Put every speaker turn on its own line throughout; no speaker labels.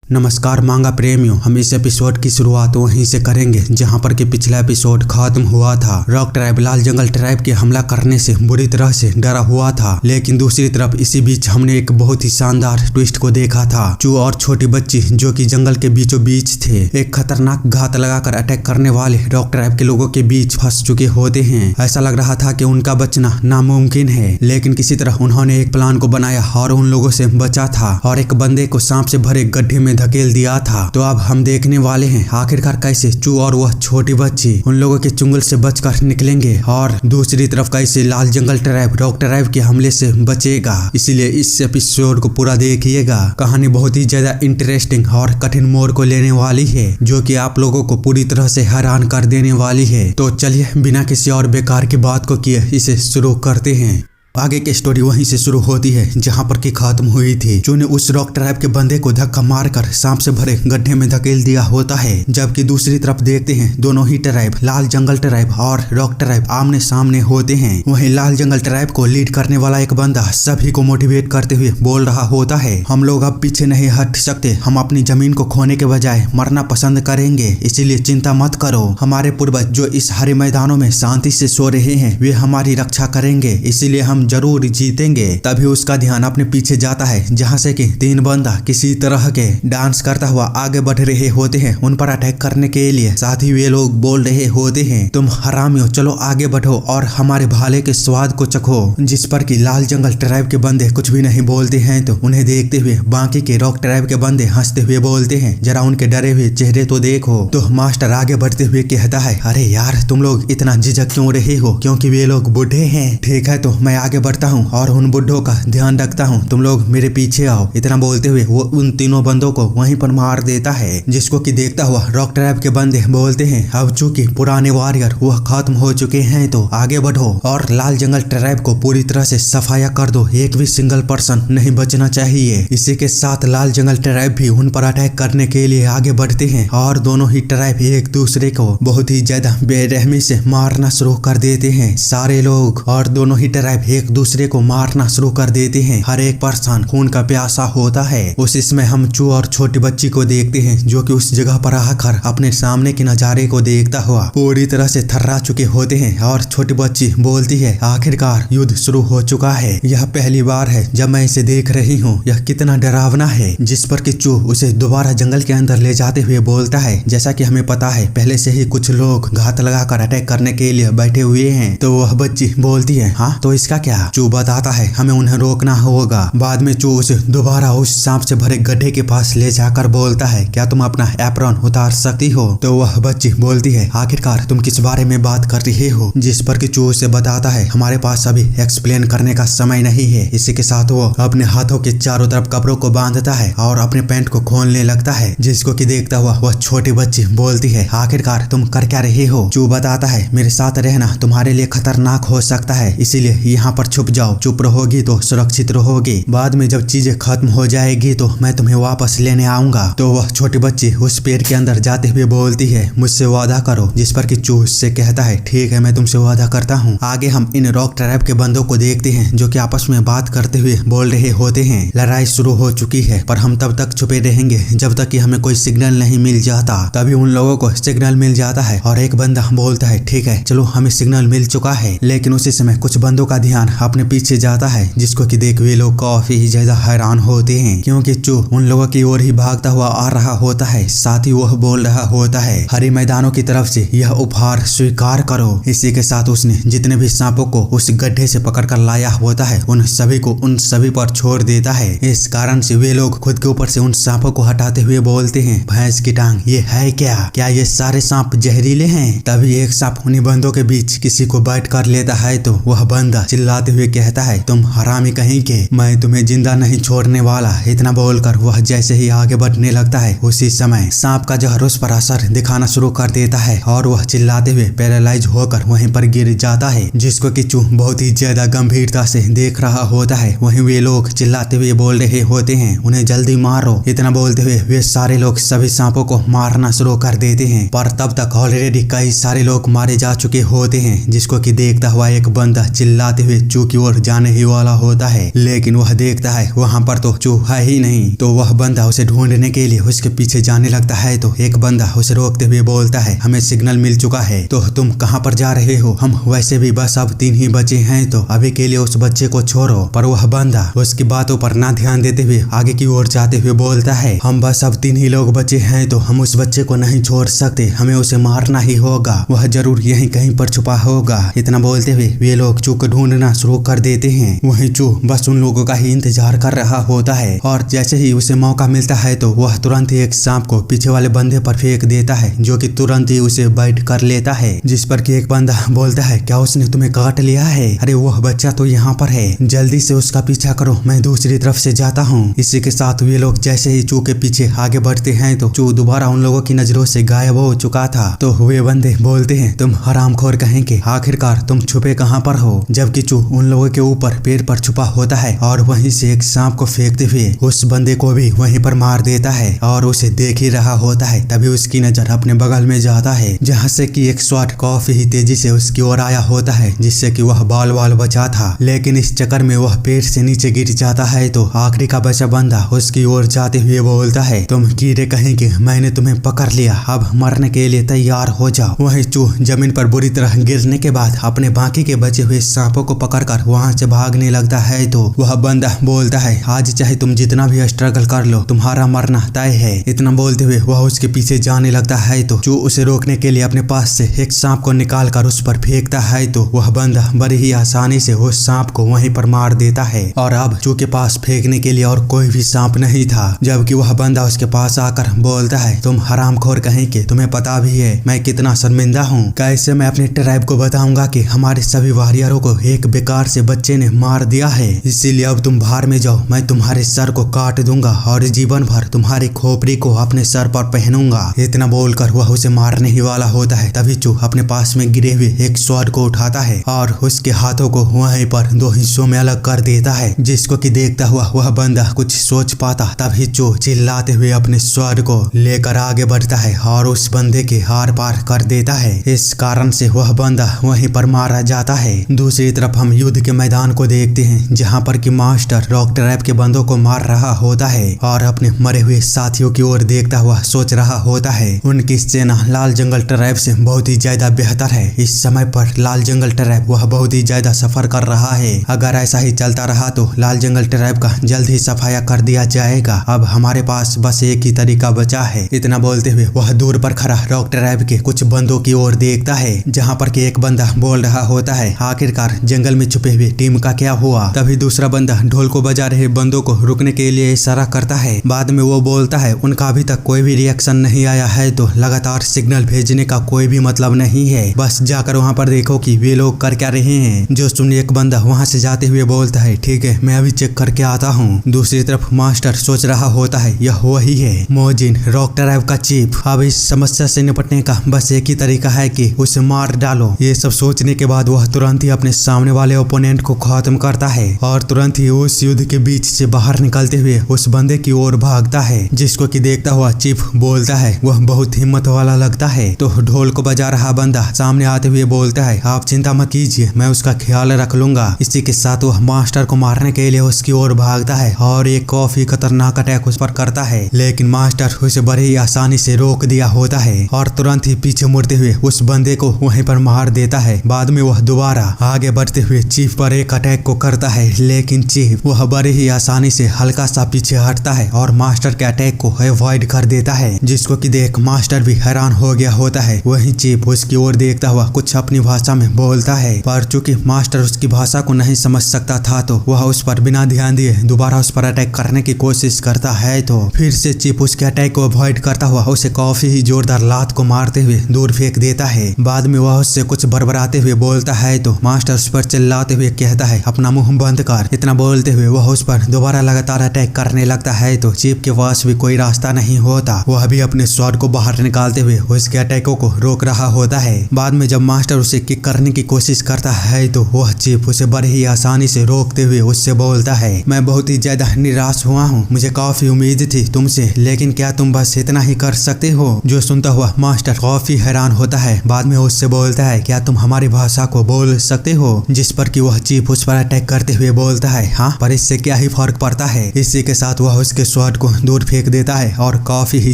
नमस्कार मांगा प्रेमियों, हम इस एपिसोड की शुरुआत वहीं से करेंगे जहां पर कि पिछला एपिसोड खत्म हुआ था। रॉक ट्राइब लाल जंगल ट्राइब के हमला करने से बुरी तरह से डरा हुआ था, लेकिन दूसरी तरफ इसी बीच हमने एक बहुत ही शानदार ट्विस्ट को देखा था। चू और छोटी बच्ची जो कि जंगल के बीचों बीच थे, एक खतरनाक घात लगाकर अटैक करने वाले रॉक ट्राइब के लोगों के बीच फंस चुके होते हैं। ऐसा लग रहा था कि उनका बचना नामुमकिन है, लेकिन किसी तरह उन्होंने एक प्लान को बनाया और उन लोगों से बचा था और एक बंदे को सांप से भरे गड्ढे में धकेल दिया था। तो अब हम देखने वाले हैं आखिरकार कैसे चू और वह छोटी बच्ची उन लोगों के चुंगल से बचकर निकलेंगे और दूसरी तरफ कैसे लाल जंगल ट्राइब रॉक ट्राइब के हमले से बचेगा। इसीलिए इस एपिसोड को पूरा देखिएगा। कहानी बहुत ही ज्यादा इंटरेस्टिंग और कठिन मोड़ को लेने वाली है, जो कि आप लोगों को पूरी तरह से हैरान कर देने वाली है। तो चलिए बिना किसी और बेकार की बात को किए इसे शुरू करते हैं। आगे की स्टोरी वहीं से शुरू होती है जहां पर की खत्म हुई थी। चू ने उस रॉक ट्राइब के बंदे को धक्का मारकर सांप से भरे गड्ढे में धकेल दिया होता है, जबकि दूसरी तरफ देखते हैं दोनों ही ट्राइब लाल जंगल ट्राइब और रॉक ट्राइब आमने सामने होते हैं। वहीं लाल जंगल ट्राइब को लीड करने वाला एक बंदा सभी को मोटिवेट करते हुए बोल रहा होता है, हम लोग अब पीछे नहीं हट सकते, हम अपनी जमीन को खोने के बजाय मरना पसंद करेंगे, इसीलिए चिंता मत करो। हमारे पूर्वज जो इस हरे मैदानों में शांति से सो रहे हैं वे हमारी रक्षा करेंगे, इसीलिए हम जरूर जीतेंगे। तभी उसका ध्यान अपने पीछे जाता है जहां से कि तीन बंदा किसी तरह के डांस करता हुआ आगे बढ़ रहे होते हैं उन पर अटैक करने के लिए। साथ ही वे लोग बोल रहे होते हैं, तुम हरामियों चलो आगे बढ़ो और हमारे भाले के स्वाद को चखो। जिस पर कि लाल जंगल ट्राइब के बंदे कुछ भी नहीं बोलते हैं। तो उन्हें देखते हुए बाकी के रॉक ट्राइब के बंदे हंसते हुए बोलते हैं, जरा उनके डरे हुए चेहरे तो देखो। तो मास्टर आगे बढ़ते हुए कहता है, अरे यार तुम लोग इतना झिझक क्यों रहे हो, क्योंकि वे लोग बूढ़े हैं। ठीक है तो मैं आगे बढ़ता हूँ और उन बुढ़ों का ध्यान रखता हूँ, तुम लोग मेरे पीछे आओ। इतना बोलते हुए वो उन तीनों बंदों को वहीं पर मार देता है, जिसको कि देखता हुआ रॉक ट्राइब के बंदे बोलते हैं, अब चूंकि पुराने वॉरियर वह खत्म हो चुके हैं तो आगे बढ़ो और लाल जंगल ट्राइब को पूरी तरह से सफाया कर दो, एक भी सिंगल पर्सन नहीं बचना चाहिए। इसी के साथ लाल जंगल ट्राइब भी उन पर अटैक करने के लिए आगे बढ़ते हैं और दोनों ही ट्राइब एक दूसरे को बहुत ही ज्यादा बेरहमी से मारना शुरू कर देते हैं। सारे लोग और दोनों ही ट्राइब एक दूसरे को मारना शुरू कर देते हैं। हर एक पर्सन खून का प्यासा होता है। उस इसमें हम चू और छोटी बच्ची को देखते हैं, जो कि उस जगह पर आकर अपने सामने के नजारे को देखता हुआ पूरी तरह से थर्रा चुके होते हैं। और छोटी बच्ची बोलती है, आखिरकार युद्ध शुरू हो चुका है, यह पहली बार है जब मैं इसे देख रही हूँ, यह कितना डरावना है। जिस पर कि चू उसे दोबारा जंगल के अंदर ले जाते हुए बोलता है, जैसा कि हमें पता है पहले से ही कुछ लोग घात लगाकर अटैक करने के लिए बैठे हुए हैं। तो वह बच्ची बोलती है, हाँ तो इसका क्या। चू बताता है, हमें उन्हें रोकना होगा। बाद में चू उसे दोबारा उस सांप से भरे गड्ढे के पास ले जाकर बोलता है, क्या तुम अपना एप्रॉन उतार सकती हो। तो वह बच्ची बोलती है, आखिरकार तुम किस बारे में बात कर रहे हो। जिस पर कि चू उसे बताता है, हमारे पास अभी एक्सप्लेन करने का समय नहीं है। इसी के साथ वो अपने हाथों के चारों तरफ कपड़ों को बांधता है और अपने पैंट को खोलने लगता है, जिसको कि देखता हुआ वह छोटी बच्ची बोलती है, आखिरकार तुम कर क्या रहे हो। चू बताता है, मेरे साथ रहना तुम्हारे लिए खतरनाक हो सकता है, इसीलिए यहाँ पर छुप जाओ, चुप रहोगी तो सुरक्षित रहोगे, बाद में जब चीजें खत्म हो जाएगी तो मैं तुम्हें वापस लेने आऊंगा। तो वह छोटी बच्ची उस पेड़ के अंदर जाते हुए बोलती है, मुझसे वादा करो। जिस पर कि चू उससे कहता है, ठीक है मैं तुमसे वादा करता हूँ। आगे हम इन रॉक ट्राइब के बंदों को देखते हैं, जो कि आपस में बात करते हुए बोल रहे होते हैं, लड़ाई शुरू हो चुकी है पर हम तब तक छुपे रहेंगे जब तक कि हमें कोई सिग्नल नहीं मिल जाता। तभी उन लोगों को सिग्नल मिल जाता है और एक बंदा बोलता है, ठीक है चलो हमें सिग्नल मिल चुका है। लेकिन उसी समय कुछ बंदों का ध्यान अपने पीछे जाता है, जिसको कि देख वे लोग काफी ज्यादा हैरान होते हैं, क्योंकि चू उन लोगों की ओर ही भागता हुआ आ रहा होता है। साथ ही वह बोल रहा होता है, हरी मैदानों की तरफ से यह उपहार स्वीकार करो। इसी के साथ उसने जितने भी सांपों को उस गड्ढे से पकड़कर लाया होता है उन सभी पर छोड़ देता है। इस कारण से वे लोग खुद के ऊपर से उन सांपों को हटाते हुए बोलते हैं, भैंस की टांग ये है क्या ये सारे सांप जहरीले हैं। तभी एक सांप उन्हीं बंदों के बीच किसी को बाइट कर लेता है। तो वह बंदा चिल्लाते हुए कहता है, तुम हरामी कहीं के, मैं तुम्हें जिंदा नहीं छोड़ने वाला। इतना बोलकर वह जैसे ही आगे बढ़ने लगता है, उसी समय सांप का जहर उस पर असर दिखाना शुरू कर देता है और वह चिल्लाते हुए पैरालाइज होकर वहीं पर गिर जाता है, जिसको कि चू बहुत ही ज्यादा गंभीरता से देख रहा होता है। वहीं वे लोग चिल्लाते हुए बोल रहे होते हैं, उन्हें जल्दी मारो। इतना बोलते हुए वे सारे लोग सभी सांपों को मारना शुरू कर देते हैं, पर तब तक ऑलरेडी कई सारे लोग मारे जा चुके होते हैं, जिसको कि देखता हुआ एक बंदा चिल्लाते हुए चू की ओर जाने ही वाला होता है, लेकिन वह देखता है वहाँ पर तो चू है ही नहीं। तो वह बंदा उसे ढूंढने के लिए उसके पीछे जाने लगता है। तो एक बंदा उसे रोकते हुए बोलता है, हमें सिग्नल मिल चुका है, तो तुम कहाँ पर जा रहे हो? हम वैसे भी बस अब 3 ही बचे हैं, तो अभी के लिए उस बच्चे को छोड़ो। पर वह बंदा उसकी बातों पर ना ध्यान देते हुए आगे की ओर जाते हुए बोलता है, हम बस अब 3 ही लोग बचे हैं, तो हम उस बच्चे को नहीं छोड़ सकते, हमें उसे मारना ही होगा, वह जरूर यहीं कहीं पर छुपा होगा। इतना बोलते हुए वे लोग चू को ढूंढना शुरू कर देते हैं। वहीं चू बस उन लोगों का ही इंतजार कर रहा होता है और जैसे ही उसे मौका मिलता है तो वह तुरंत ही एक सांप को पीछे वाले बंदे पर फेंक देता है, जो कि तुरंत ही उसे बाइट कर लेता है। जिस पर कि एक बंदा बोलता है, क्या उसने तुम्हें काट लिया है? अरे वह बच्चा तो यहाँ पर है, जल्दी से उसका पीछा करो, मैं दूसरी तरफ से जाता हूँ। इसी के साथ वे लोग जैसे ही चू के पीछे आगे बढ़ते हैं तो चू दोबारा उन लोगों की नजरों से गायब हो चुका था। तो वे बंदे बोलते हैं, तुम हरामखोर कहेंगे, आखिरकार तुम छुपे कहाँ पर हो? जबकि चू उन लोगों के ऊपर पेड़ पर छुपा होता है और वहीं से एक सांप को फेंकते हुए उस बंदे को भी वहीं पर मार देता है और उसे देख ही रहा होता है। तभी उसकी नजर अपने बगल में जाता है, जहाँ से कि एक शॉट काफी ही तेजी से उसकी ओर आया होता है, जिससे कि वह बाल बाल बचा था। लेकिन इस चक्कर में वह पेड़ से नीचे गिर जाता है। तो आखिरी का बचा बंदा उसकी ओर जाते हुए बोलता है, तुम कीड़े कहेंगे, मैंने तुम्हें पकड़ लिया, अब मरने के लिए तैयार हो जाओ। वहीं चू जमीन पर बुरी तरह गिरने के बाद अपने बाकी के बचे हुए सांपों को पकड़कर वहां से भागने लगता है। तो वह बंदा बोलता है, आज चाहे तुम जितना भी स्ट्रगल कर लो, तुम्हारा मरना तय है। इतना बोलते हुए वह उसके पीछे जाने लगता है। तो चू उसे रोकने के लिए अपने पास से एक सांप को निकाल कर उस पर फेंकता है। तो वह बंदा बड़ी ही आसानी से उस सांप को वहीं पर मार देता है और अब चू के पास फेंकने के लिए और कोई भी सांप नहीं था। जबकि वह बंदा उसके पास आकर बोलता है, तुम हरामखोर कहेंगे, तुम्हें पता भी है मैं कितना शर्मिंदा हूँ, कैसे मैं अपने ट्राइब को बताऊंगा कि हमारे सभी वॉरियरों को एक बेकार से बच्चे ने मार दिया है, इसीलिए अब तुम बाहर में जाओ, मैं तुम्हारे सर को काट दूंगा और जीवन भर तुम्हारी खोपड़ी को अपने सर पर पहनूंगा। इतना बोलकर वह उसे मारने ही वाला होता है। तभी चू अपने पास में गिरे हुए एक स्वॉर्ड को उठाता है और उसके हाथों को वहीं पर 2 हिस्सों में अलग कर देता है, जिसको कि देखता हुआ वह बंदा कुछ सोच पाता। तभी चू चिल्लाते हुए अपने स्वॉर्ड को लेकर आगे बढ़ता है और उस बंदे के आर पार कर देता है। इस कारण से वह बंदा वहीं पर मारा जाता है। दूसरी तरफ हम युद्ध के मैदान को देखते हैं, जहाँ पर कि मास्टर रॉक ट्रैप के बंदों को मार रहा होता है और अपने मरे हुए साथियों की ओर देखता हुआ सोच रहा होता है, उनकी सेना लाल जंगल ट्रैप से बहुत ही ज्यादा बेहतर है। इस समय पर लाल जंगल ट्रैप वह बहुत ही ज्यादा सफर कर रहा है। अगर ऐसा ही चलता रहा तो लाल जंगल ट्रैप का जल्द ही सफाया कर दिया जाएगा। अब हमारे पास बस एक ही तरीका बचा है। इतना बोलते हुए वह दूर पर खड़ा रॉक ट्रैप के कुछ बंदों की ओर देखता है, जहाँ पर कि एक बंदा बोल रहा होता है, आखिरकार जंगल में छुपे हुए टीम का क्या हुआ? तभी दूसरा बंदा ढोल को बजा रहे बंदों को रुकने के लिए इशारा करता है। बाद में वो बोलता है, उनका अभी तक कोई भी रिएक्शन नहीं आया है, तो लगातार सिग्नल भेजने का कोई भी मतलब नहीं है, बस जाकर वहाँ पर देखो कि वे लोग कर क्या रहे हैं। जो सुन एक बंदा वहाँ से जाते हुए बोलता है, ठीक है, मैं अभी चेक करके आता हूँ। दूसरी तरफ मास्टर सोच रहा होता है, यह वही है मोजिन, रॉक ट्राइब का चीफ। अब इस समस्या से निपटने का बस एक ही तरीका है कि उसे मार डालो। ये सब सोचने के बाद वह तुरंत ही अपने सामने वाले ओपोनेंट को खत्म करता है और तुरंत ही उस युद्ध के बीच से बाहर निकलते हुए उस बंदे की ओर भागता है, जिसको कि देखता हुआ चीफ बोलता है, वह बहुत हिम्मत वाला लगता है। तो ढोल को बजा रहा बंदा सामने आते हुए बोलता है, आप चिंता मत कीजिए, मैं उसका ख्याल रख लूंगा। इसी के साथ वह मास्टर को मारने के लिए उसकी ओर भागता है और एक काफी खतरनाक अटैक उस पर करता है, लेकिन मास्टर उसे बड़े ही आसानी से रोक दिया होता है और तुरंत ही पीछे मुड़ते हुए उस बंदे को वहीं पर मार देता है। बाद में वह दोबारा आगे बढ़ते हुए चीफ पर एक अटैक को करता है, लेकिन चीफ वह बड़े ही आसानी से हल्का सा पीछे हटता है और मास्टर के अटैक को अवॉइड कर देता है, जिसको कि देख मास्टर भी हैरान हो गया होता है। वहीं चीफ उसकी ओर देखता हुआ कुछ अपनी भाषा में बोलता है, पर चूंकि मास्टर उसकी भाषा को नहीं समझ सकता था तो वह उस पर बिना ध्यान दिए दोबारा उस पर अटैक करने की कोशिश करता है। तो फिर से चीफ उसके अटैक को अवॉइड करता हुआ उसे काफी ही जोरदार लात को मारते हुए दूर फेंक देता है। बाद में वह उससे कुछ बड़बड़ाते हुए बोलता है तो मास्टर उस पर चिल्लाते हुए कहता है, अपना मुंह बंद कर। इतना बोलते हुए वह उस पर दोबारा लगातार अटैक करने लगता है। तो चीफ के पास भी कोई रास्ता नहीं होता, वह भी अपने स्वॉर्ड को बाहर निकालते हुए उसके अटैकों को रोक रहा होता है। बाद में जब मास्टर उसे किक करने की कोशिश करता है तो वह चीफ उसे बड़े ही आसानी से रोकते हुए उससे बोलता है, मैं बहुत ही ज्यादा निराश हुआ हूँ, मुझे काफी उम्मीद थी तुमसे, लेकिन क्या तुम बस इतना ही कर सकते हो? जो सुनता हुआ मास्टर काफी हैरान होता है। बाद में उससे बोलता है, क्या तुम हमारी भाषा को बोल सकते हो? जिस जिस पर कि वह चीफ उस पर अटैक करते हुए बोलता है हाँ पर इससे क्या ही फर्क पड़ता है। इसी के साथ वह उसके स्वॉर्ड को दूर फेंक देता है और काफी ही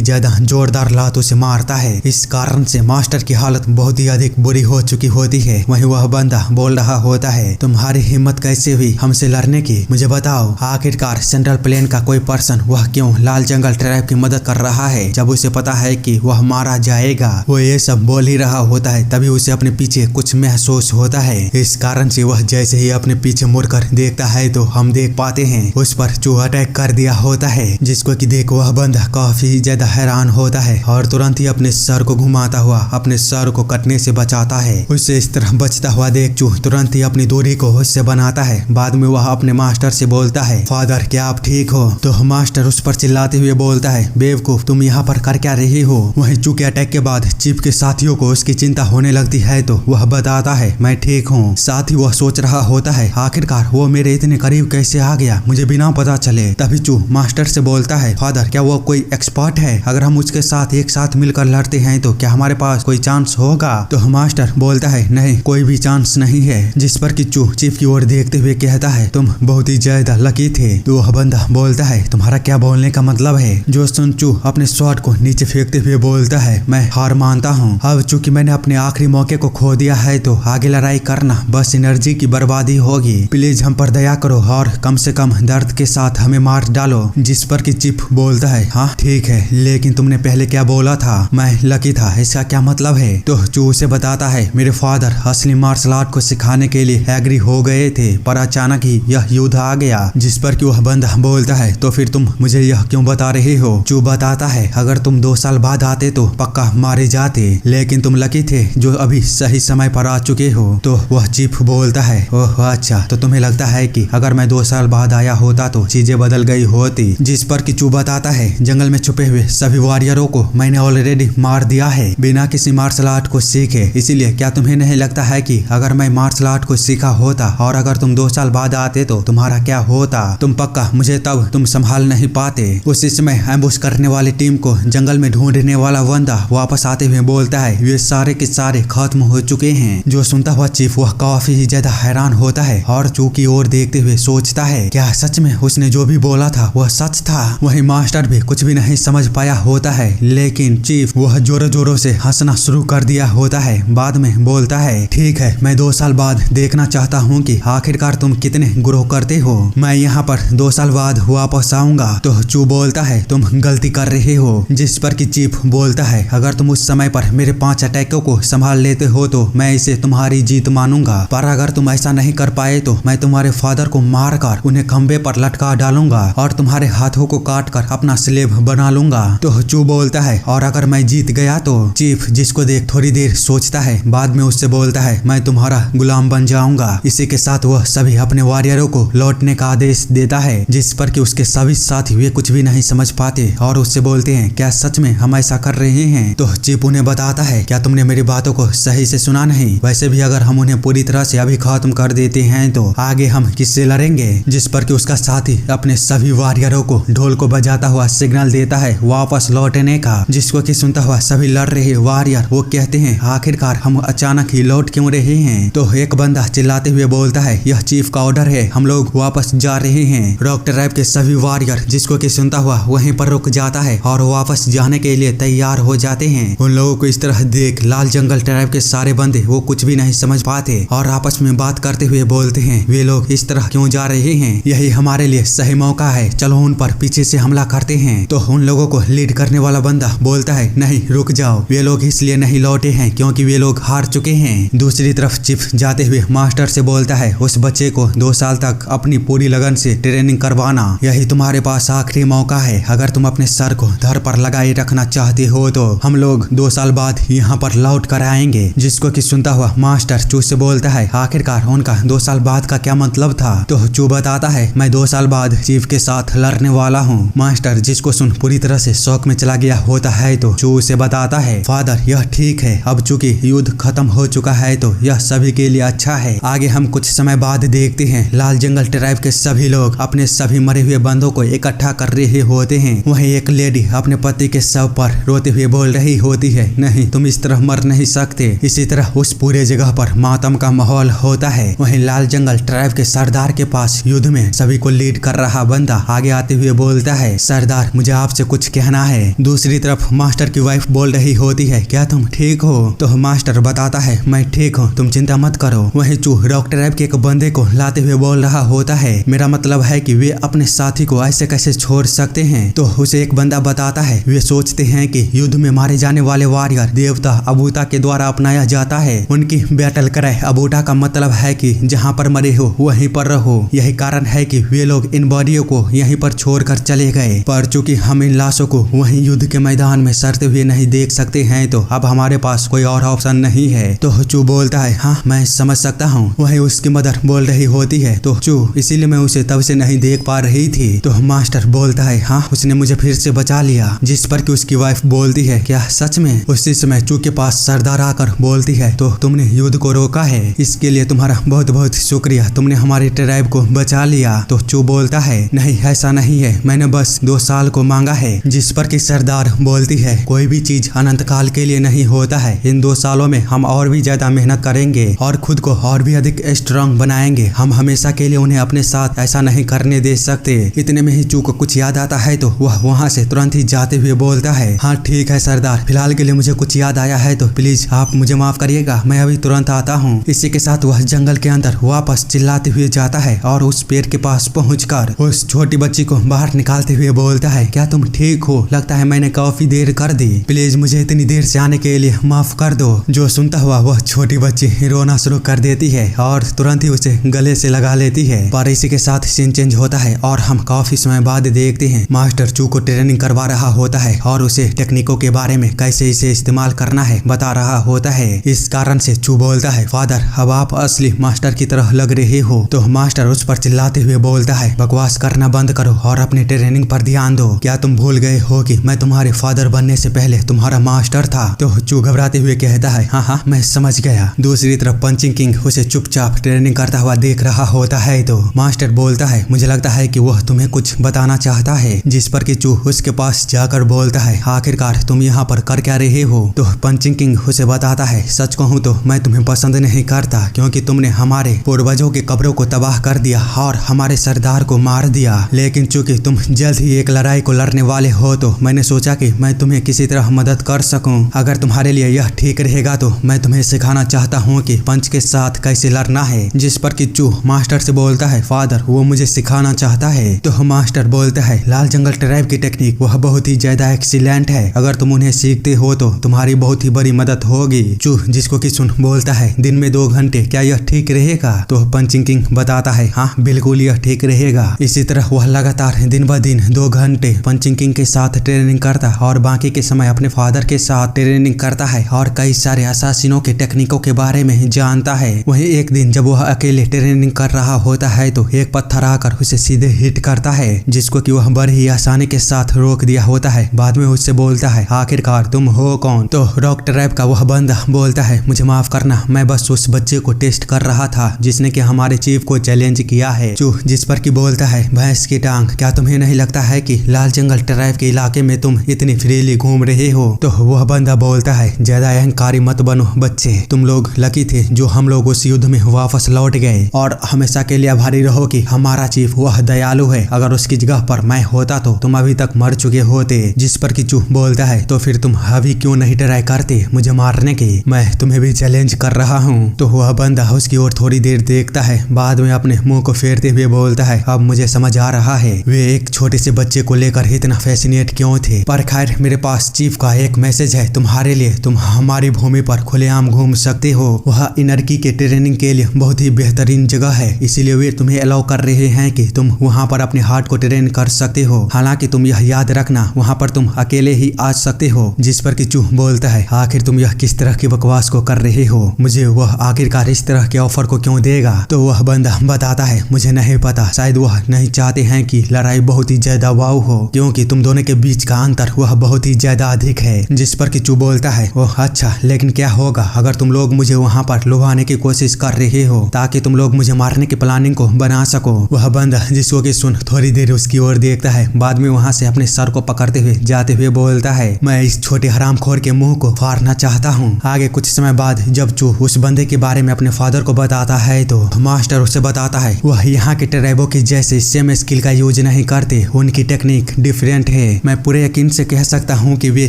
ज्यादा जोरदार लातों से मारता है। इस कारण से मास्टर की हालत बहुत ही अधिक बुरी हो चुकी होती है। वहीं वह बंदा बोल रहा होता है तुम्हारी हिम्मत कैसे हुई हमसे लड़ने की, मुझे बताओ आखिरकार सेंट्रल प्लेन का कोई पर्सन वह क्यों लाल जंगल ट्राइब की मदद कर रहा है जब उसे पता है कि वह मारा जाएगा। वो ये सब बोल ही रहा होता है तभी उसे अपने पीछे कुछ महसूस होता है। इस कारण से वह जैसे ही अपने पीछे मुड़कर देखता है तो हम देख पाते हैं उस पर चूहा अटैक कर दिया होता है, जिसको कि देख वह बंदा काफी ज्यादा हैरान होता है और तुरंत ही अपने सर को घुमाता हुआ अपने सर को कटने से बचाता है। उससे इस तरह बचता हुआ देख चूहा तुरंत ही अपनी दूरी को उससे बनाता है। बाद में वह अपने मास्टर से बोलता है फादर क्या आप ठीक हो? तो मास्टर उस पर चिल्लाते हुए बोलता है बेवकूफ तुम यहाँ पर कर क्या रही हो? वहीं चूहे अटैक के बाद चीफ के साथियों को उसकी चिंता होने लगती है तो वह बताता है मैं ठीक हूँ। साथ ही वह सोच रहा होता है आखिरकार वो मेरे इतने करीब कैसे आ गया मुझे बिना पता चले। तभी चूहा मास्टर से बोलता है फादर क्या वो कोई एक्सपर्ट है? अगर हम उसके साथ एक साथ मिलकर लड़ते हैं तो क्या हमारे पास कोई चांस होगा? तो मास्टर बोलता है नहीं कोई भी चांस नहीं है। जिस पर कि चूहा चीफ की ओर देखते हुए कहता है तुम बहुत ही ज्यादा लकी थे। तो वह बंदा बोलता है तुम्हारा क्या बोलने का मतलब है? जो सुन चूहा अपने स्वॉर्ड को नीचे फेंकते हुए बोलता है मैं हार मानता हूँ। अब चूंकि मैंने अपने आखिरी मौके को खो दिया है तो आगे लड़ाई करना बस एनर्जी की बर्बादी होगी। प्लीज हम पर दया करो और कम से कम दर्द के साथ हमें मार डालो। जिस पर कि चीफ बोलता है हाँ ठीक है लेकिन तुमने पहले क्या बोला था मैं लकी था, इसका क्या मतलब है? तो चूहा उसे बताता है मेरे फादर असली मार्शल आर्ट को सिखाने के लिए एग्री हो गए थे पर अचानक ही यह युद्ध आ गया। जिस पर कि वह बंदा बोलता है तो फिर तुम मुझे यह क्यों बता रहे हो? चूहा बताता है अगर तुम 2 साल बाद आते तो पक्का मारे जाते लेकिन तुम लकी थे जो अभी सही समय पर आ चुके हो। तो वह चीफ बोलता है ओह अच्छा तो तुम्हें लगता है कि अगर मैं 2 साल बाद आया होता तो चीजें बदल गई होती। जिस पर कि चूहा बताता है जंगल में छुपे हुए सभी वॉरियरों को मैंने ऑलरेडी मार दिया है बिना किसी मार्शल आर्ट को सीखे। इसीलिए क्या तुम्हें नहीं लगता है कि अगर मैं मार्शल आर्ट को सीखा होता और अगर तुम 2 साल बाद आते तो तुम्हारा क्या होता? तुम पक्का मुझे तब तुम संभाल नहीं पाते। उसी समय एम्बुश करने वाली टीम को जंगल में ढूंढने वाला बंदा वापस आते हुए बोलता है वे सारे के सारे खत्म हो चुके हैं। जो सुनता हुआ चीफ वह काफी ही ज्यादा हैरान होता है और चूहा की ओर देखते हुए सोचता है क्या सच में उसने जो भी बोला था वह सच था? वही मास्टर भी कुछ भी नहीं समझ पाया होता है लेकिन चीफ वह जोरों जोरों से हंसना शुरू कर दिया होता है। बाद में बोलता है ठीक है मैं 2 साल बाद देखना चाहता हूँ कि आखिरकार तुम कितने ग्रो करते हो। मैं यहाँ पर 2 साल बाद वापस आऊंगा। तो चूहा बोलता है तुम गलती कर रहे हो। जिस पर कि चीफ बोलता है अगर तुम उस समय पर मेरे 5 अटैकों को संभाल लेते हो तो मैं इसे तुम्हारी जीत मानूंगा पर अगर तुम ऐसा नहीं कर पाए तो मैं तुम्हारे फादर को मार कर उन्हें खंबे पर लटका डालूंगा और तुम्हारे हाथों को काट कर अपना स्लेव बना लूंगा। तो चूहा बोलता है और अगर मैं जीत गया तो? चीफ जिसको देख थोड़ी देर सोचता है बाद में उससे बोलता है मैं तुम्हारा गुलाम बन जाऊंगा। इसी के साथ वह सभी अपने वॉरियरों को लौटने का आदेश देता है। जिस पर कि उसके सभी साथी वे कुछ भी नहीं समझ पाते और उससे बोलते हैं क्या सच में हम ऐसा कर रहे हैं? तो चीफ उन्हें बताता है क्या तुमने मेरी बातों को सही से सुना नहीं? वैसे भी अगर हम उन्हें पूरी तरह से अभी खत्म कर देते हैं तो आगे हम किससे लड़ेंगे? जिस पर कि उसका साथी अपने सभी वॉरियरों को ढोल को बजाता हुआ सिग्नल देता है वापस लौटने का। जिसको कि सुनता हुआ सभी लड़ रहे वॉरियर वो कहते हैं आखिरकार हम अचानक ही लौट क्यों रहे हैं? तो एक बंदा चिल्लाते हुए बोलता है यह चीफ का ऑर्डर है हम लोग वापस जा रहे हैं। रॉक ट्राइब के सभी वॉरियर जिसको कि सुनता हुआ वहीं पर रुक जाता है और वापस जाने के लिए तैयार हो जाते हैं। उन लोगों को इस तरह देख लाल जंगल ट्राइब के सारे बंदे वो कुछ भी नहीं समझ पाते और आपस में बात करते हुए बोलते हैं वे लोग इस तरह क्यों जा रहे हैं? यही हमारे लिए सही मौका है, चलो उन पर पीछे से हमला करते हैं। तो उन लोगों को लीड करने वाला बंदा बोलता है नहीं रुक जाओ, वे लोग इसलिए नहीं लौटे हैं क्योंकि वे लोग हार चुके हैं। दूसरी तरफ चीफ जाते हुए मास्टर से बोलता है उस बच्चे को 2 साल तक अपनी पूरी लगन से ट्रेनिंग करवाना, यही तुम्हारे पास आखिरी मौका है। अगर तुम अपने सर को धर पर लगाए रखना चाहते हो तो हम लोग 2 साल बाद यहाँ पर लौट कर आएंगे। जिसको कि सुनता हुआ मास्टर चू से बोलता है आखिरकार उनका 2 साल बाद का क्या मतलब था? तो चू बताता है मैं 2 साल बाद चीफ के साथ लड़ने वाला हूँ। मास्टर जिसको सुन पूरी तरह से शौक में चला गया होता है तो चू उसे बताता है फादर यह ठीक है, अब चूंकि युद्ध खत्म हो चुका है तो यह सभी के लिए अच्छा है। आगे हम कुछ समय बाद देखते हैं लाल जंगल ट्राइब के सभी लोग अपने सभी मरे हुए बंदों को इकट्ठा कर रहे होते हैं। वहीं एक लेडी अपने पति के शव पर रोते हुए बोल रही होती है नहीं तुम इस तरह मर नहीं सकते। इसी तरह उस पूरे जगह पर मातम का माहौल होता है। वहीं लाल जंगल ट्राइब के सरदार के पास युद्ध में सभी को लीड कर रहा बंदा आगे आते हुए बोलता है, सरदार मुझे आपसे कुछ कहना है। दूसरी तरफ मास्टर की वाइफ बोल रही होती है, क्या तुम ठीक हो? तो मास्टर बताता है, मैं ठीक हूँ, तुम चिंता मत करो। वहीं चू रॉक ट्राइब के एक बंदे को लाते हुए बोल रहा होता है, मेरा मतलब है कि वे अपने साथी को ऐसे कैसे छोड़ सकते हैं? तो उसे एक बंदा बताता है, वे सोचते हैं कि युद्ध में मारे जाने वाले वॉरियर देवता अबूटा के द्वारा अपनाया जाता है। उनकी बैटल करे अबूटा का मतलब है कि जहाँ पर मरे हो वहीं पर रहो। यही कारण है कि वे लोग इन बॉडियों को यहीं पर छोड़कर चले गए। पर चूंकि हम इन लाशों को वहीं युद्ध के मैदान में सड़ते हुए नहीं देख सकते हैं तो अब हमारे पास कोई और ऑप्शन नहीं है। तो चू बोलता है, हाँ मैं समझ सकता हूँ। वहीं उसकी मदर बोल रही होती है, तो चू इसीलिए मैं उसे तब से नहीं देख पा रही थी। तो मास्टर बोलता है, हाँ उसने मुझे फिर से बचा लिया। जिस पर कि उसकी वाइफ बोलती है, क्या सच में? उसी समय चू के पास सरदार आकर बोलती है, तो तुमने युद्ध को रोका है, इसके लिए तुम्हारा बहुत बहुत शुक्रिया, तुमने हमारी ट्राइब को बचा लिया। तो चू बोलता है, नहीं ऐसा नहीं है, मैंने बस 2 साल को मांगा है। जिस पर कि सरदार बोलती है, कोई भी चीज अनंत काल के लिए नहीं होता है, इन 2 सालों में हम और भी ज्यादा मेहनत करेंगे और खुद को और भी अधिक स्ट्रांग बनाएंगे। हम हमेशा के लिए उन्हें अपने साथ ऐसा नहीं करने दे सकते। इतने में ही चू को कुछ याद आता है तो वह वहाँ से तुरंत ही जाते हुए बोलता है, हाँ ठीक है सरदार, फिलहाल के लिए मुझे कुछ याद आया है तो प्लीज आप मुझे माफ करिएगा, मैं अभी तुरंत आता हूँ। इसी के साथ वह जंगल के अंदर वापस चिल्लाते हुए जाता है और उस पेड़ के पास पहुंचकर उस छोटी बच्ची को बाहर निकालते हुए बोलता है, क्या तुम ठीक हो? लगता है मैंने काफी देर कर दी, प्लीज मुझे इतनी देर से आने के लिए माफ कर दो। जो सुनता हुआ वह छोटी बच्ची रोना शुरू कर देती है और तुरंत ही उसे गले से लगा लेती है। पर इसी के साथ सीन चेंज होता है और हम काफी समय बाद देखते हैं मास्टर चू को ट्रेनिंग करवा रहा होता है और उसे टेक्निकों के बारे में कैसे इसे इस्तेमाल करना है बता रहा होता है। इस कारण से चू बोलता है, फादर अब आप असली मास्टर की तरह लग रहे हो। तो मास्टर उस पर चिल्लाते हुए बोलता है, बकवास करना बंद करो और अपनी ट्रेनिंग पर ध्यान दो। क्या तुम भूल गए हो कि मैं तुम्हारे फादर बनने से पहले तुम्हारा मास्टर था? तो चू घबराते हुए कहता है, हाँ हाँ मैं समझ गया। दूसरी तरफ पंचिंग किंग उसे चुपचाप ट्रेनिंग करता हुआ देख रहा होता है। तो मास्टर बोलता है, मुझे लगता है कि वह तुम्हें कुछ बताना चाहता है। जिस पर कि चू उसके पास जाकर बोलता है, आखिरकार तुम यहाँ पर कर क्या रहे हो? तो पंचिंग किंग उसे बताता है, सच कहूँ तो मैं तुम्हें पसंद नहीं करता क्योंकि तुमने हमारे पूर्वजों की कब्रों को तबाह कर दिया और हमारे सरदार को मार दिया। लेकिन चूंकि तुम जल्द ही एक लड़ाई को लड़ने वाले हो तो मैंने सोचा कि मैं तुम्हें किसी तरह मदद कर सकूं। अगर तुम्हारे लिए यह ठीक रहेगा तो मैं तुम्हें सिखाना चाहता हूँ कि पंच के साथ कैसे लड़ना है। जिस पर कि चू मास्टर से बोलता है, फादर वो मुझे सिखाना चाहता है। तो मास्टर बोलता है, लाल जंगल ट्राइब की टेक्निक वह बहुत ही ज्यादा एक्सीलेंट है, अगर तुम उन्हें सीखते हो तो तुम्हारी बहुत ही बड़ी मदद होगी। चू जिसको कि सुन बोलता है, दिन में 2 घंटे क्या यह ठीक रहेगा? तो पंचिंग किंग बताता है, हाँ बिल्कुल यह ठीक रहेगा। इसी तरह वह लगातार दिन ब दिन 2 घंटे पंचिंग किंग के साथ ट्रेनिंग करता और बाकी के समय अपने फादर के साथ ट्रेनिंग करता है और कई सारे असासिनों के टेक्निकों के बारे में जानता है। वहीं एक दिन जब वह अकेले ट्रेनिंग कर रहा होता है तो एक पत्थर आकर उसे सीधे हिट करता है, जिसको कि वह बड़ी ही आसानी के साथ रोक दिया होता है। बाद में उससे बोलता है, आखिरकार तुम हो कौन? तो रॉक ट्राइब का वह बंदा बोलता है, मुझे माफ करना, मैं बस उस बच्चे को टेस्ट कर रहा था जिसने कि हमारे चीफ को चैलेंज किया है। चू जिस पर कि बोलता है, भैंस की टांग, क्या तुम्हें नहीं लगता है कि लाल जंगल ट्राइब के इलाके में तुम इतनी फ्रीली घूम रहे हो? तो वह बंदा बोलता है, ज्यादा अहंकारी मत बनो बच्चे, तुम लोग लकी थे जो हम लोग उस युद्ध में वापस लौट गए और हमेशा के लिए आभारी रहो कि हमारा चीफ वह दयालु है, अगर उसकी जगह पर मैं होता तो तुम अभी तक मर चुके होते। जिस पर कि चू बोलता है, तो फिर तुम अभी क्यों नहीं ट्राई करते मुझे मारने की? मैं तुम्हें भी चैलेंज कर रहा हूँ। तो वह बंदा उसकी ओर थोड़ी देर देखता है, बाद में अपने मुंह को फेरते हुए बोलता है, अब मुझे समझ आ रहा है वे एक छोटे से बच्चे को लेकर इतना फैसिनेट क्यों थे। पर खैर मेरे पास चीफ का एक मैसेज है तुम्हारे लिए, तुम हमारी भूमि पर खुलेआम घूम सकते हो। वह इनर्की के ट्रेनिंग के लिए बहुत ही बेहतरीन जगह है, इसीलिए वे तुम्हें अलाउ कर रहे हैं कि तुम वहाँ पर अपने हार्ट को ट्रेन कर सकते हो। हालांकि तुम यह याद रखना वहाँ पर तुम अकेले ही आ सकते हो। जिस पर कि चू बोलता है, आखिर तुम यह किस तरह की बकवास को कर रहे हो? मुझे वह आखिरकार इस तरह के ऑफर को क्यों देगा? तो वह बंदा बताता है, मुझे नहीं पता, शायद वह नहीं चाहते हैं कि लड़ाई बहुत ही ज्यादा वाव हो क्योंकि तुम दोनों के बीच का अंतर वह बहुत ही ज्यादा अधिक है। जिस पर कि चू बोलता है, ओह अच्छा, लेकिन क्या होगा अगर तुम लोग मुझे वहाँ पर लुभाने की कोशिश कर रहे हो ताकि तुम लोग मुझे मारने की प्लानिंग को बना सको? वह बंदा जिसको कि सुन थोड़ी देर उसकी ओर देखता है, बाद में वहाँ से अपने सर को पकड़ते हुए जाते हुए बोलता है, मैं इस छोटे हरामखोर के मुंह को फाड़ना चाहता हूँ। आगे कुछ समय बाद जब चू उस बंदे के बारे में अपने फादर को बताता है तो मास्टर उसे बताता है वह यहाँ के ट्राइबों की जैसे सेम स्किल का यूज नहीं करते, उनकी टेक्निक डिफरेंट है। मैं पूरे यकीन से कह सकता हूँ कि वे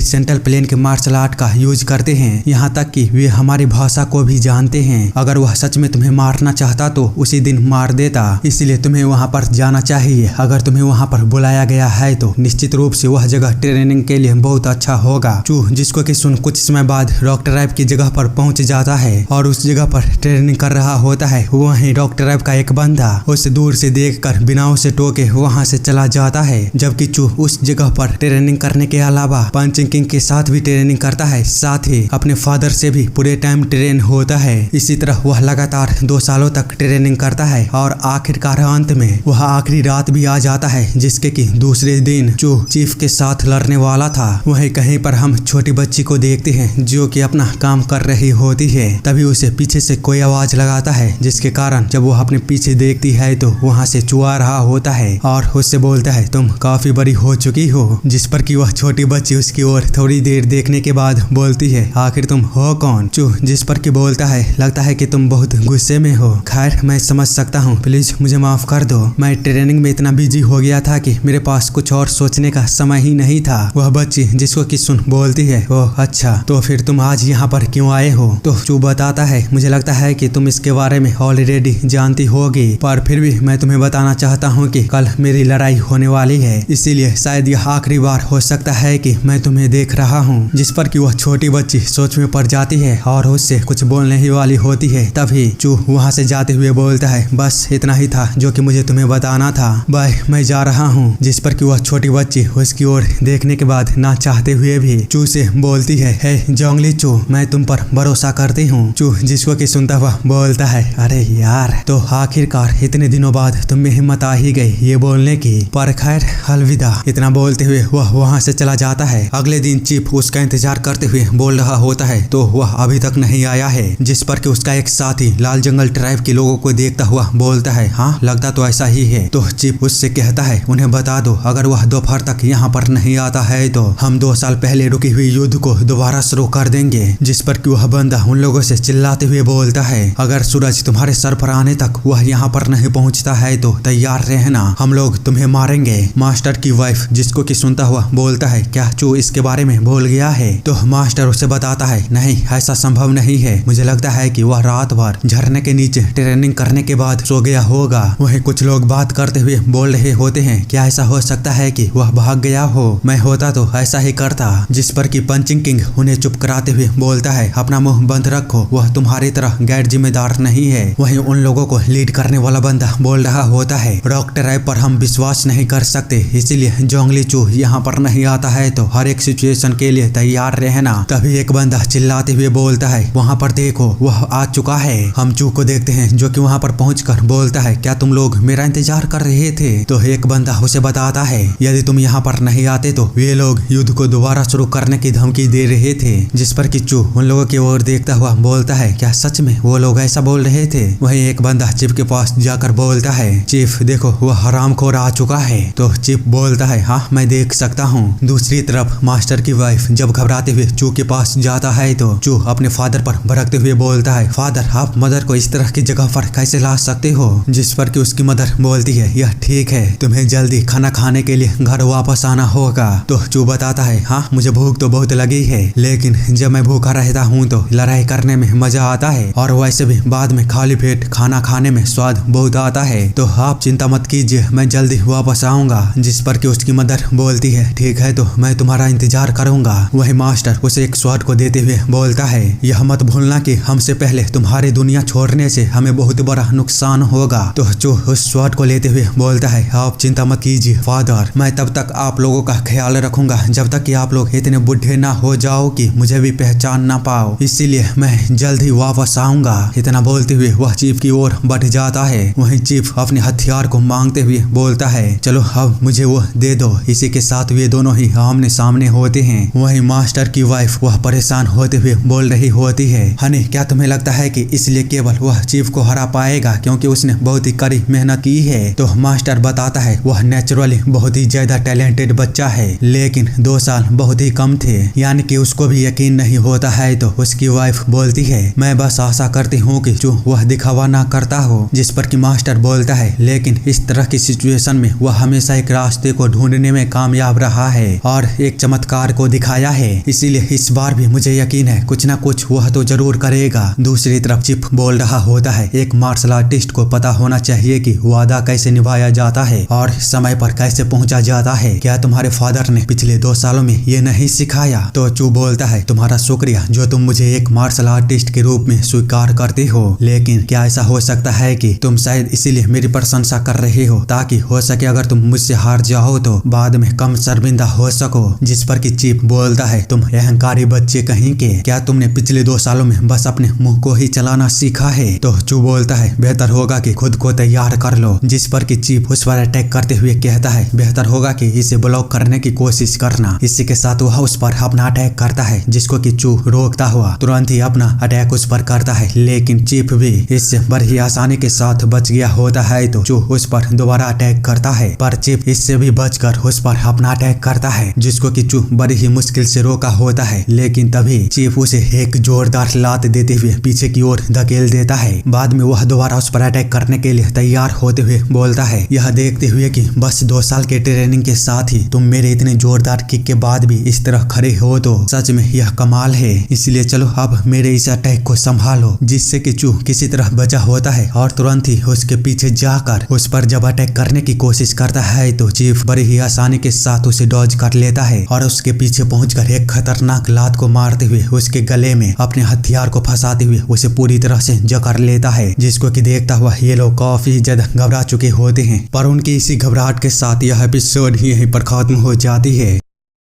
सेंट्रल प्लेन के मार्शल आर्ट का यूज करते हैं, यहाँ तक कि वे हमारी भाषा को भी जानते हैं। अगर वह सच में तुम्हें मारना चाहता तो उसी दिन मार देता, इसलिए तुम्हें वहाँ पर जाना चाहिए। अगर तुम्हें वहाँ पर बुलाया गया है तो निश्चित रूप से वह जगह ट्रेनिंग के लिए बहुत अच्छा होगा। चूह जिसको कि सुन कुछ समय बाद रॉक ट्राइब की जगह पर पहुंच जाता है और उस जगह पर ट्रेनिंग कर रहा होता है। वहीं रॉक ट्राइब का एक बंदा उसे दूर से देखकर बिना उसे टोके वहां से चला जाता है, जबकि चूह उस जगह पर ट्रेनिंग करने के अलावा पंचिंग किंग के साथ भी ट्रेनिंग करता है, साथ ही अपने फादर से भी पूरे टाइम ट्रेन होता है। इसी तरह वह लगातार 2 सालों तक ट्रेनिंग करता है और आखिरकार अंत में वह आखिरी रात भी आ जाता है, जिसके कि दूसरे दिन चूह चीफ के साथ लड़ने वाला था। वहीं कहीं पर हम छोटी बच्ची को देखते हैं जो कि अपना काम कर रही होती है। तभी उसे पीछे से कोई आवाज लगाता है, जिसके कारण जब वह अपने पीछे देखती है तो वहां से चुआ रहा होता है और उससे बोलता है तुम काफी बड़ी हो चुकी हो, जिस पर कि वह छोटी बच्ची उसकी ओर थोड़ी देर देखने के बाद बोलती है आखिर तुम हो कौन। चूह जिस पर कि बोलता है लगता है कि तुम बहुत गुस्से में हो। खैर मैं समझ सकता हूँ, प्लीज मुझे माफ कर दो, मैं ट्रेनिंग में इतना बिजी हो गया था कि मेरे पास कुछ और सोचने का समय ही नहीं था। वह बच्ची जिसको कि सुन बोलती है ओह अच्छा, तो फिर तुम आज यहाँ पर क्यों आए हो। तो चूह बताता है मुझे लगता है कि तुम इसके बारे में ऑलरेडी जानती होगी, पर फिर भी मैं तुम्हें बताना चाहता हूँ कि कल मेरी लड़ाई होने वाली है, इसीलिए शायद यह आखिरी बार हो सकता है कि मैं तुम्हें देख रहा हूँ। जिस पर कि वह छोटी बच्ची सोच में पड़ जाती है और उससे कुछ बोलने ही वाली होती है। तभी चूह वहाँ से जाते हुए बोलता है बस इतना ही था जो कि मुझे तुम्हें बताना था, बाय मैं जा रहा हूँ। जिस पर कि वह छोटी बच्ची उसकी ओर देखने के बाद ना चाहते हुए भी चूह से बोलती है हे जोंगली चूह, मैं तुम पर भरोसा करती हूँ। चूह जिसको कि सुनता हुआ बोलता है अरे यार, तो आखिरकार इतने दिनों बाद तुम में हिम्मत आ ही गई ये बोलने की, पर खैर अलविदा। इतना बोलते हुए वह वहाँ से चला जाता है। अगले दिन चीफ उसका इंतजार करते हुए बोल रहा होता है तो वह अभी तक नहीं आया है। जिस पर कि उसका एक साथी लाल जंगल ट्राइब के लोगों को देखता हुआ बोलता है हाँ लगता तो ऐसा ही है। तो चीफ उससे कहता है उन्हें बता दो अगर वह दोपहर तक यहाँ पर नहीं आता है तो हम 2 साल पहले रुकी हुई युद्ध को दोबारा शुरू कर देंगे। जिस पर कि वह बंदा उन लोगों से चिल्लाते हुए बोलता है अगर सूरज तुम्हारे सर पर आने तक वह यहाँ पर नहीं पहुँचता है तो तैयार रहना, हम लोग तुम्हें मारेंगे। मास्टर की वाइफ जिसको कि सुनता हुआ बोलता है क्या चूह इसके बारे में भूल गया है। तो मास्टर उसे बताता है नहीं ऐसा संभव नहीं है, मुझे लगता है कि वह रात भर झरने के नीचे ट्रेनिंग करने के बाद सो गया होगा। वहीं कुछ लोग बात करते हुए बोल रहे होते हैं क्या ऐसा हो सकता है कि वह भाग गया हो, मैं होता तो ऐसा ही करता। जिस पर कि पंचिंग किंग उन्हें चुप कराते हुए बोलता है अपना मुंह बंद रखो, वह तुम्हारी तरह गैर जिम्मेदार नहीं है। वहीं उन लोगों को लीड करने वाला बंदा बोल रहा होता है रॉक ट्राइब पर हम विश्वास नहीं कर सकते, इसीलिए जोंगली चूह यहाँ पर नहीं आता है तो हर एक सिचुएशन के लिए तैयार रहना। तभी एक बंदा चिल्लाते हुए बोलता है वहाँ पर देखो वह आ चुका है। हम चूह को देखते हैं जो कि वहाँ पर पहुंचकर बोलता है क्या तुम लोग मेरा इंतजार कर रहे थे। तो एक बंदा उसे बताता है यदि तुम यहाँ पर नहीं आते तो वे लोग युद्ध को दोबारा शुरू करने की धमकी दे रहे थे। जिस पर कि चूह उन लोगों की ओर देखता हुआ बोलता है क्या सच में वो लोग ऐसा बोल रहे थे। वहीं एक बंदा चीफ के पास जाकर बोलता है चीफ देखो वह हरामखोर आ चुका है। तो चीफ बोलता है हाँ मैं देख सकता हूँ। दूसरी तरफ मास्टर की वाइफ जब घबराते हुए चूह के पास जाता है तो चूह अपने फादर पर भड़कते हुए बोलता है फादर आप मदर को इस तरह की जगह पर कैसे ला सकते हो। जिस पर कि उसकी मदर बोलती है यह ठीक है, तुम्हें जल्दी खाना खाने के लिए घर वापस आना होगा। तो चूह बताता है हाँ मुझे भूख तो बहुत लगी है, लेकिन जब मैं भूखा रहता हूँ तो लड़ाई करने में मजा आता है और वैसे भी बाद में खाली पेट खाना खाने में स्वाद बहुत आता है, तो आप चिंता मत कीजिए मैं जल्दी वापस आऊंगा। जिस पर कि उसकी मदर बोलती है ठीक है तो मैं तुम्हारा इंतजार करूंगा। वही मास्टर उसे एक स्वाद को देते हुए बोलता है यह मत भूलना कि हमसे पहले तुम्हारी दुनिया छोड़ने से हमें बहुत बड़ा नुकसान होगा। तो चूह उस स्वाद को लेते हुए बोलता है आप चिंता मत कीजिए फादर, मैं तब तक आप लोगों का ख्याल रखूंगा जब तक कि आप लोग इतने बुढ़े ना हो जाओ कि मुझे भी पहचान ना पाओ, इसीलिए मैं जल्द ही वापस आऊंगा। इतना बोलते हुए वह चीफ की ओर बढ़ जाता है। वहीं चीफ अपने हथियार को मांगते हुए बोलता है चलो अब मुझे वो दे दो। इसी के साथ वे दोनों ही आमने सामने होते हैं। वहीं मास्टर की वाइफ वह परेशान होते हुए बोल रही होती है हनी क्या तुम्हें लगता है कि इसलिए केवल वह चीफ को हरा पाएगा क्योंकि उसने बहुत ही कड़ी मेहनत की है। तो मास्टर बताता है वह नेचुरली बहुत ही ज्यादा टैलेंटेड बच्चा है, लेकिन 2 साल बहुत ही कम थे, यानी कि उसको भी यकीन नहीं होता है। तो उसकी वाइफ बोलती है मैं बस आशा करती हूँ कि जो वह दिखावा ना करता हो। जिस पर कि मास्टर बोलता है लेकिन इस तरह की सिचुएशन में वह हमेशा एक रास्ते को ढूंढने में कामयाब रहा है और एक चमत्कार को दिखाया है, इसीलिए इस बार भी मुझे यकीन है कुछ ना कुछ वह तो जरूर करेगा। दूसरी तरफ चिप बोल रहा होता है एक मार्शल आर्टिस्ट को पता होना चाहिए कि वादा कैसे निभाया जाता है और समय पर कैसे पहुंचा जाता है। क्या तुम्हारे फादर ने पिछले 2 सालों में ये नहीं सिखाया? तो चू बोलता है तुम्हारा शुक्रिया जो तुम मुझे एक मार्शल आर्टिस्ट के रूप में स्वीकार करते हो, लेकिन क्या ऐसा हो सकता है कि तुम शायद इसीलिए मेरी प्रशंसा कर रहे हो ताकि हो सके अगर तुम मुझसे हार जाओ तो बाद में कम शर्मिंदा हो सको। जिस पर कि चीफ बोलता है तुम अहंकारी बच्चे कहीं के, क्या तुमने पिछले 2 सालों में बस अपने मुंह को ही चलाना सीखा है? तो चू बोलता है बेहतर होगा कि खुद को तैयार कर लो। जिस पर कि चीफ उस पर अटैक करते हुए कहता है बेहतर होगा कि इसे ब्लॉक करने की कोशिश करना। इसी के साथ वह उस पर अपना अटैक करता है जिसको कि चू रोकता हुआ तुरंत ही अपना अटैक उस पर करता है, लेकिन चीफ भी इससे बड़ी आसानी के साथ बच गया होता है। तो चू उस पर दोबारा अटैक करता है पर चीफ इससे भी बचकर उस पर अपना अटैक करता है जिसको कि चू बड़ी ही मुश्किल से रोका होता है, लेकिन तभी चीफ उसे एक जोरदार लात देते हुए पीछे की ओर धकेल देता है। बाद में वह दोबारा उस पर अटैक करने के लिए तैयार होते हुए बोलता है यह देखते हुए कि बस 2 साल के ट्रेनिंग के साथ ही तुम मेरे इतने जोरदार किक के बाद भी इस तरह खड़े हो तो सच में यह कमाल है, इसलिए चलो अब मेरे इस अटैक को संभालो। जिससे कि चू किसी तरह बचा होता है और तुरंत ही उसके पीछे जाकर उस पर जब अटैक करने की कोशिश करता है तो चीफ बड़ी ही आसानी के साथ उसे डॉज कर लेता है और उसके पीछे पहुंचकर एक खतरनाक लात को मारते हुए उसके गले में अपने हथियार को फंसाते हुए उसे पूरी तरह से जकड़ लेता है। जिसको कि देखता हुआ ये लोग काफी ज्यादा घबरा चुके होते हैं, पर उनकी इसी घबराहट के साथ यह एपिसोड ही यहीं पर खत्म हो जाती है।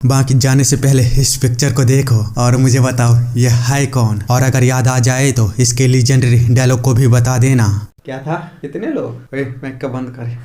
बाकी जाने से पहले इस पिक्चर को देखो और मुझे बताओ यह है कौन, और अगर याद आ जाए तो इसके लीजेंडरी डायलॉग को भी बता देना।
क्या था? कितने लोग? मैं कब बंद करे?